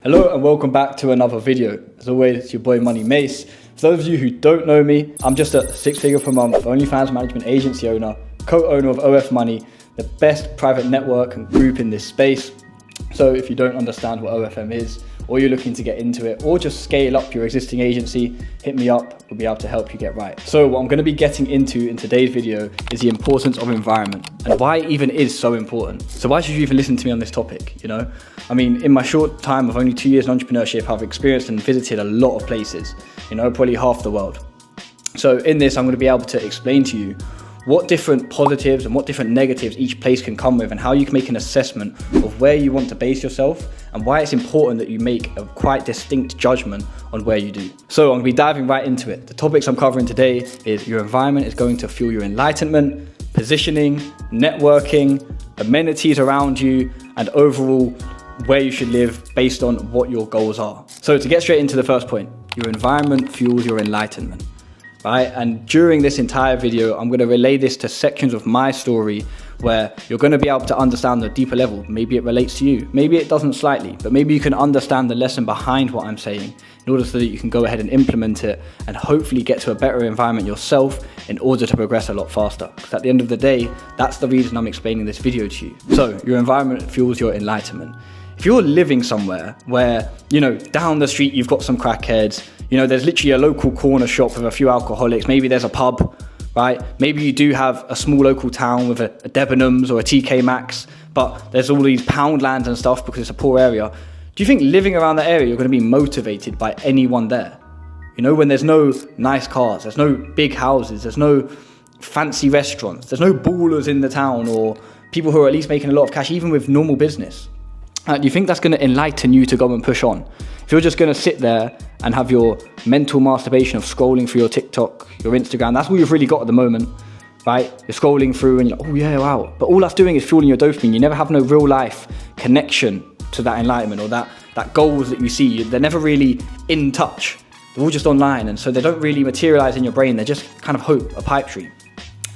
Hello and welcome back to another video. As always, it's your boy Money Mace. For those of you who don't know me, I'm just a six-figure per month OnlyFans management agency owner, co-owner of OF Money, the best private network and group in this space. So if you don't understand what OFM is, or you're looking to get into it, or just scale up your existing agency, hit me up, we'll be able to help you get right. So what I'm gonna be getting into in today's video is the importance of environment and why it even is so important. So why should you even listen to me on this topic, you know? I mean, in my short time of only 2 years in entrepreneurship, I've experienced and visited a lot of places, you know, probably half the world. So in this, I'm gonna be able to explain to you what different positives and what different negatives each place can come with and how you can make an assessment of where you want to base yourself and why it's important that you make a quite distinct judgment on where you do. So I'm gonna be diving right into it. The topics I'm covering today is your environment is going to fuel your enlightenment, positioning, networking, amenities around you, and overall where you should live based on what your goals are. So to get straight into the first point, your environment fuels your enlightenment. Right? And during this entire video, I'm going to relay this to sections of my story where you're going to be able to understand the deeper level. Maybe it relates to you, maybe it doesn't slightly, but maybe you can understand the lesson behind what I'm saying in order so that you can go ahead and implement it and hopefully get to a better environment yourself in order to progress a lot faster. Because at the end of the day, that's the reason I'm explaining this video to you. So your environment fuels your enlightenment. If you're living somewhere where, you know, down the street you've got some crackheads, you know, there's literally a local corner shop with a few alcoholics, maybe there's a pub, right? Maybe you do have a small local town with a Debenhams or a TK Maxx, but there's all these Poundlands and stuff because it's a poor area. Do you think living around that area, you're going to be motivated by anyone there? You know, when there's no nice cars, there's no big houses, there's no fancy restaurants, there's no ballers in the town or people who are at least making a lot of cash, even with normal business. Do you think that's going to enlighten you to go and push on? If you're just going to sit there and have your mental masturbation of scrolling through your TikTok, your Instagram, that's all you've really got at the moment, right? You're scrolling through and you're like, oh yeah, wow. But all that's doing is fueling your dopamine. You never have no real life connection to that enlightenment or that goals that you see. They're never really in touch. They're all just online. And so they don't really materialize in your brain. They're just kind of hope, a pipe dream.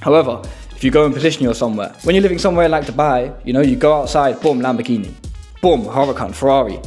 However, if you go and position yourself somewhere, when you're living somewhere like Dubai, you know, you go outside, boom, Lamborghini. Boom, Huracan, Ferrari,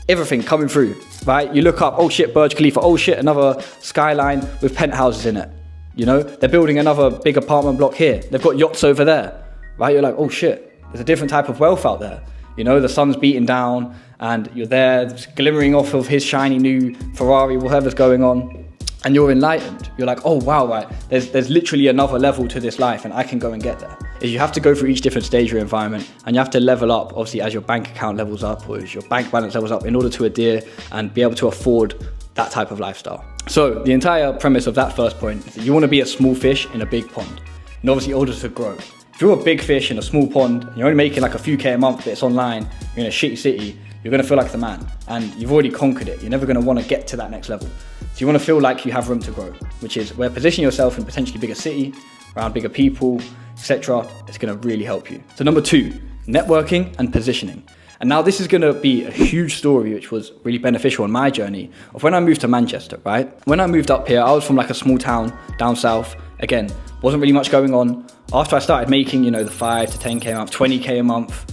everything coming through, right? You look up, oh shit, Burj Khalifa, oh shit, another skyline with penthouses in it. You know, they're building another big apartment block here. They've got yachts over there, right? You're like, oh shit, there's a different type of wealth out there. You know, the sun's beating down and you're there glimmering off of his shiny new Ferrari, whatever's going on. And you're enlightened. You're like, oh wow, right, there's literally another level to this life and I can go and get there. Is you have to go through each different stage of your environment and you have to level up, obviously, as your bank account levels up or as your bank balance levels up in order to adhere and be able to afford that type of lifestyle. So the entire premise of that first point is that you want to be a small fish in a big pond. And obviously in order to grow. If you're a big fish in a small pond, and you're only making like a few K a month, but it's online, you're in a shitty city, you're going to feel like the man and you've already conquered it. You're never going to want to get to that next level. So you want to feel like you have room to grow, which is where positioning yourself in a potentially bigger city, around bigger people, etc. It's going to really help you. So number 2, networking and positioning. And now this is going to be a huge story, which was really beneficial on my journey of when I moved to Manchester, right? When I moved up here, I was from like a small town down south. Again, wasn't really much going on. After I started making, you know, the 5 to 10K a month, 20K a month,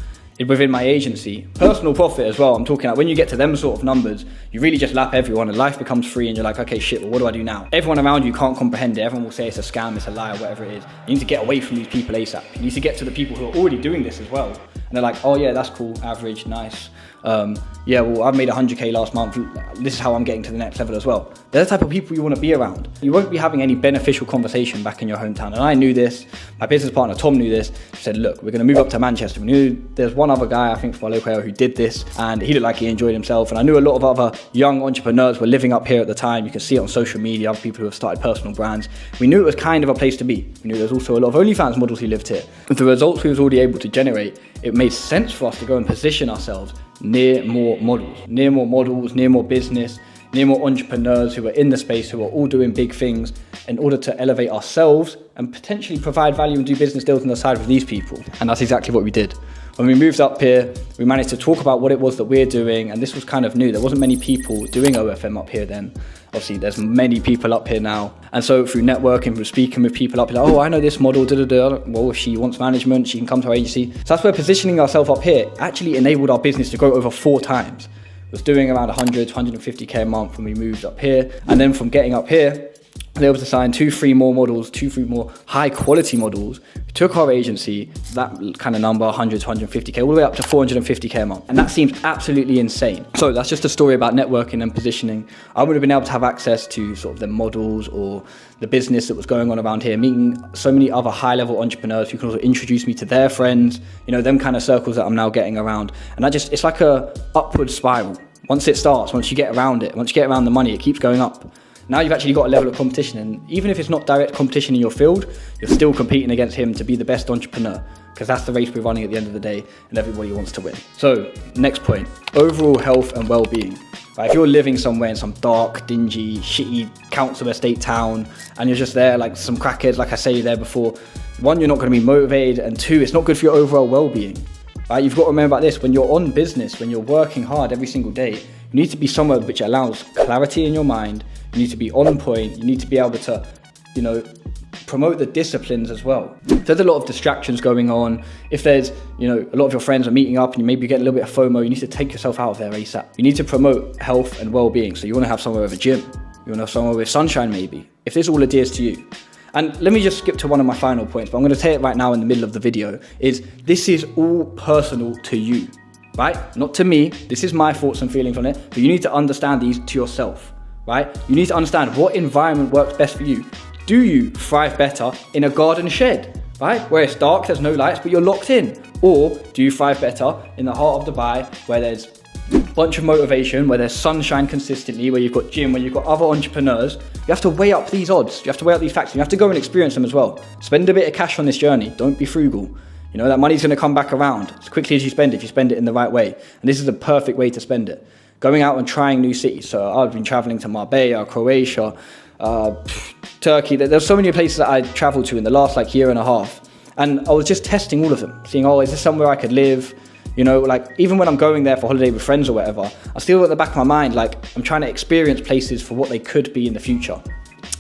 within my agency, personal profit as well. I'm talking like when you get to them sort of numbers, you really just lap everyone and life becomes free and you're like, okay, shit, well, what do I do now? Everyone around you can't comprehend it. Everyone will say it's a scam, it's a lie, or whatever it is. You need to get away from these people ASAP. You need to get to the people who are already doing this as well. And they're like, oh yeah, that's cool, average, nice. Yeah, well, I've made 100K last month. This is how I'm getting to the next level as well. They're the type of people you want to be around. You won't be having any beneficial conversation back in your hometown. And I knew this. My business partner, Tom, knew this. He said, look, we're going to move up to Manchester. We knew there's one other guy, I think from our local area, who did this. And he looked like he enjoyed himself. And I knew a lot of other young entrepreneurs were living up here at the time. You can see it on social media, other people who have started personal brands. We knew it was kind of a place to be. We knew there's also a lot of OnlyFans models who lived here. With the results we was already able to generate, it made sense for us to go and position ourselves near more models, near more business, near more entrepreneurs who are in the space, who are all doing big things in order to elevate ourselves and potentially provide value and do business deals on the side with these people. And that's exactly what we did. When we moved up here, we managed to talk about what it was that we're doing, and this was kind of new. There wasn't many people doing OFM up here then. Obviously, there's many people up here now. And so through networking, through speaking with people up here, like, oh, I know this model, well, if she wants management, she can come to our agency. So that's where positioning ourselves up here actually enabled our business to grow over 4 times. was doing around 100 to 150K a month when we moved up here. And then from getting up here, I was able to sign 2-3 more high quality models. We took our agency, that kind of number, 100 to 150K, all the way up to 450K a month. And that seems absolutely insane. So that's just a story about networking and positioning. I would have been able to have access to sort of the models or the business that was going on around here, meeting so many other high level entrepreneurs who can also introduce me to their friends, you know, them kind of circles that I'm now getting around. And it's like a upward spiral. Once it starts, once you get around it, once you get around the money, it keeps going up. Now you've actually got a level of competition, and even if it's not direct competition in your field, you're still competing against him to be the best entrepreneur, because that's the race we're running at the end of the day, and everybody wants to win. So next point, overall health and well-being. Right, if you're living somewhere in some dark, dingy, shitty council estate town, and you're just there like some crackheads, like I say there before, one, you're not going to be motivated, and two, it's not good for your overall well-being. Right, you've got to remember about this, when you're on business, when you're working hard every single day, you need to be somewhere which allows clarity in your mind. You need to be on point. You need to be able to, you know, promote the disciplines as well. If there's a lot of distractions going on, if there's, you know, a lot of your friends are meeting up and you maybe get a little bit of FOMO, you need to take yourself out of there ASAP. You need to promote health and well-being. So you want to have somewhere with a gym. You want to have somewhere with sunshine maybe, if this all adheres to you. And let me just skip to one of my final points, but I'm going to say it right now in the middle of the video, is this is all personal to you, right? Not to me. This is my thoughts and feelings on it, but you need to understand these to yourself, right? You need to understand what environment works best for you. Do you thrive better in a garden shed, right? Where it's dark, there's no lights, but you're locked in. Or do you thrive better in the heart of Dubai, where there's a bunch of motivation, where there's sunshine consistently, where you've got gym, where you've got other entrepreneurs? You have to weigh up these odds. You have to weigh up these factors. You have to go and experience them as well. Spend a bit of cash on this journey. Don't be frugal. You know, that money's going to come back around as quickly as you spend it, if you spend it in the right way. And this is the perfect way to spend it. Going out and trying new cities. So I've been traveling to Marbella, Croatia, Turkey. There's so many places that I traveled to in the last like year and a half. And I was just testing all of them, seeing, oh, is this somewhere I could live? You know, like even when I'm going there for holiday with friends or whatever, I still at the back of my mind, like I'm trying to experience places for what they could be in the future.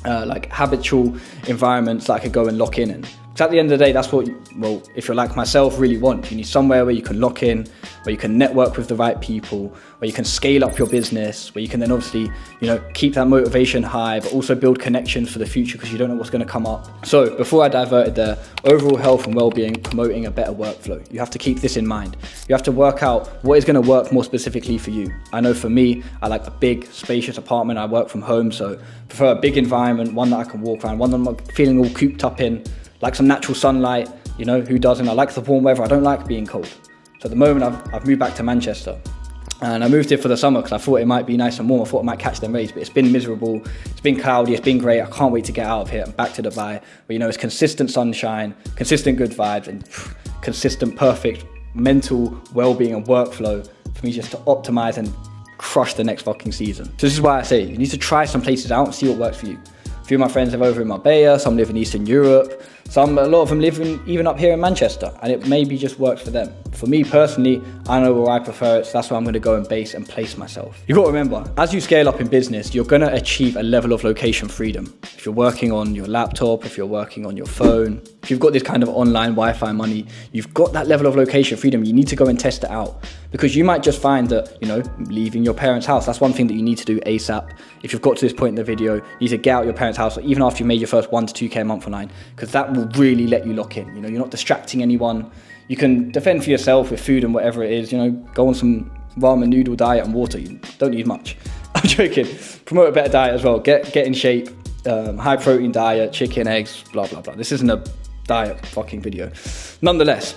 Like habitual environments that I could go and lock in. Because at the end of the day, that's what, well, if you're like myself, really want. You need somewhere where you can lock in, where you can network with the right people, where you can scale up your business, where you can then obviously, you know, keep that motivation high, but also build connections for the future because you don't know what's going to come up. So before I diverted there, overall health and well-being, promoting a better workflow. You have to keep this in mind. You have to work out what is going to work more specifically for you. I know for me, I like a big, spacious apartment. I work from home, so I prefer a big environment, one that I can walk around, one that I'm not feeling all cooped up in. Like some natural sunlight, you know, who doesn't? I like the warm weather, I don't like being cold. So at the moment I've moved back to Manchester, and I moved here for the summer because I thought it might be nice and warm. I thought I might catch them rays, but it's been miserable, it's been cloudy, it's been great. I can't wait to get out of here and back to Dubai, where, you know, it's consistent sunshine, consistent good vibes, and consistent perfect mental well-being and workflow for me just to optimize and crush the next fucking season. So this is why I say you need to try some places out and see what works for you. A few of my friends live over in Marbella, some live in Eastern Europe, a lot of them live even up here in Manchester, and it maybe just works for them. For me personally, I know where I prefer it, so that's where I'm going to go and base and place myself. You've got to remember, as you scale up in business, you're going to achieve a level of location freedom. If you're working on your laptop, if you're working on your phone, if you've got this kind of online Wi-Fi money, you've got that level of location freedom. You need to go and test it out, because you might just find that, you know, leaving your parents' house, that's one thing that you need to do ASAP. If you've got to this point in the video, you need to get out your parents' house, even after you made your first 1 to 2K a month online, because that will really let you lock in. You know, you're not distracting anyone. You can defend for yourself with food and whatever it is, you know, go on some ramen noodle diet and water. You don't need much. I'm joking. Promote a better diet as well. Get in shape, high protein diet, chicken, eggs, blah, blah, blah. This isn't a diet fucking video. Nonetheless,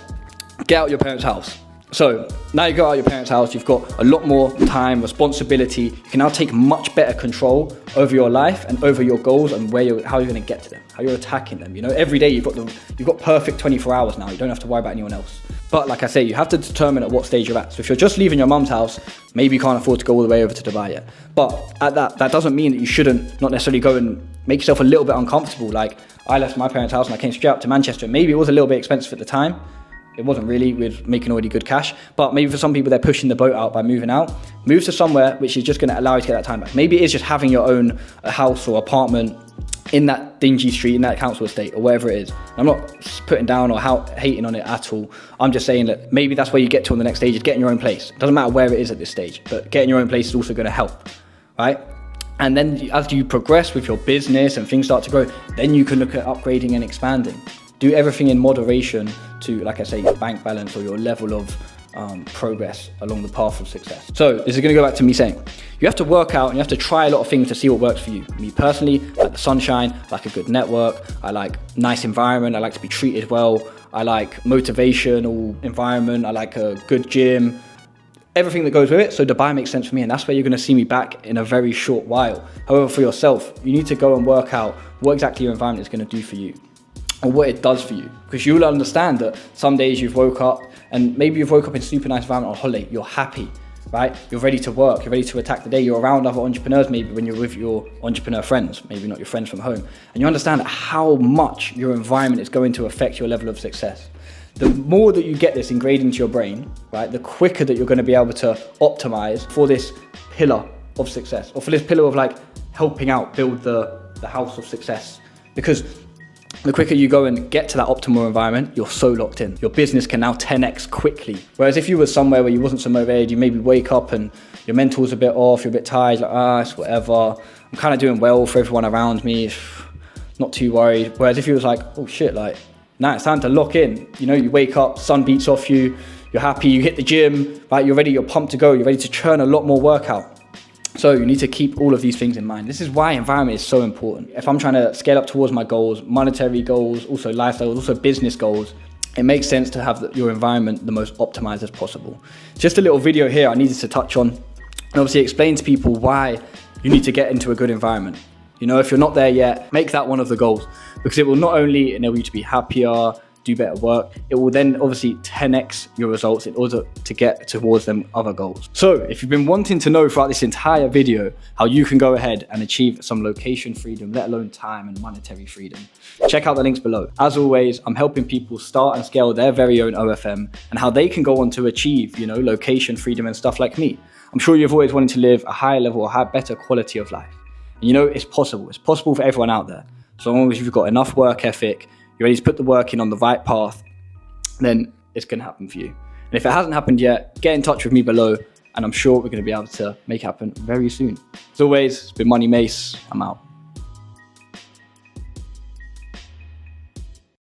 get out your parents' house. So now you go out your parents' house, you've got a lot more time, responsibility. You can now take much better control over your life and over your goals and how you're going to get to them, how you're attacking them. You know, every day you've got perfect 24 hours now. You don't have to worry about anyone else. But like I say, you have to determine at what stage you're at. So if you're just leaving your mum's house, maybe you can't afford to go all the way over to Dubai yet. But at that doesn't mean that you shouldn't not necessarily go and make yourself a little bit uncomfortable. Like I left my parents' house and I came straight up to Manchester. Maybe it was a little bit expensive at the time. It wasn't really, with making already good cash, but maybe for some people they're pushing the boat out by moving out. Move to somewhere which is just going to allow you to get that time back. Maybe it is just having your own house or apartment in that dingy street, in that council estate, or whatever it is. I'm not putting down or hating on it at all. I'm just saying that maybe that's where you get to on the next stage, is getting your own place. It doesn't matter where it is at this stage, but getting your own place is also going to help, right? And then as you progress with your business and things start to grow, then you can look at upgrading and expanding. Do everything in moderation to, like I say, your bank balance or your level of progress along the path of success. So this is going to go back to me saying, you have to work out and you have to try a lot of things to see what works for you. Me personally, I like the sunshine, I like a good network, I like nice environment, I like to be treated well, I like motivational environment, I like a good gym, everything that goes with it. So Dubai makes sense for me, and that's where you're going to see me back in a very short while. However, for yourself, you need to go and work out what exactly your environment is going to do for you, or what it does for you, because you'll understand that some days you've woke up and maybe you've woke up in a super nice environment on holiday, you're happy, right? You're ready to work, you're ready to attack the day, you're around other entrepreneurs maybe when you're with your entrepreneur friends, maybe not your friends from home, and you understand how much your environment is going to affect your level of success. The more that you get this ingrained into your brain, right, the quicker that you're going to be able to optimize for this pillar of success, or for this pillar of like helping out build the house of success. Because the quicker you go and get to that optimal environment, you're so locked in. Your business can now 10x quickly. Whereas if you were somewhere where you wasn't so motivated, you maybe wake up and your mental's a bit off, you're a bit tired, like, it's whatever. I'm kind of doing well for everyone around me, not too worried. Whereas if you was like, oh shit, like, now it's time to lock in. You know, you wake up, sun beats off you, you're happy, you hit the gym, right? You're ready, you're pumped to go, you're ready to churn a lot more workout. So you need to keep all of these things in mind. This is why environment is so important. If I'm trying to scale up towards my goals, monetary goals, also lifestyle goals, also business goals, it makes sense to have your environment the most optimized as possible. Just a little video here I needed to touch on, and obviously explain to people why you need to get into a good environment. You know, if you're not there yet, make that one of the goals, because it will not only enable you to be happier, do better work, it will then obviously 10x your results in order to get towards them other goals. So if you've been wanting to know throughout this entire video how you can go ahead and achieve some location freedom, let alone time and monetary freedom, check out the links below. As always, I'm helping people start and scale their very own OFM and how they can go on to achieve, you know, location freedom and stuff like me. I'm sure you've always wanted to live a higher level, a better quality of life. And you know, it's possible. It's possible for everyone out there. So long as you've got enough work ethic, you're ready to put the work in on the right path, then it's going to happen for you. And if it hasn't happened yet, get in touch with me below, and I'm sure we're going to be able to make it happen very soon. As always, it's been Money Mace. I'm out.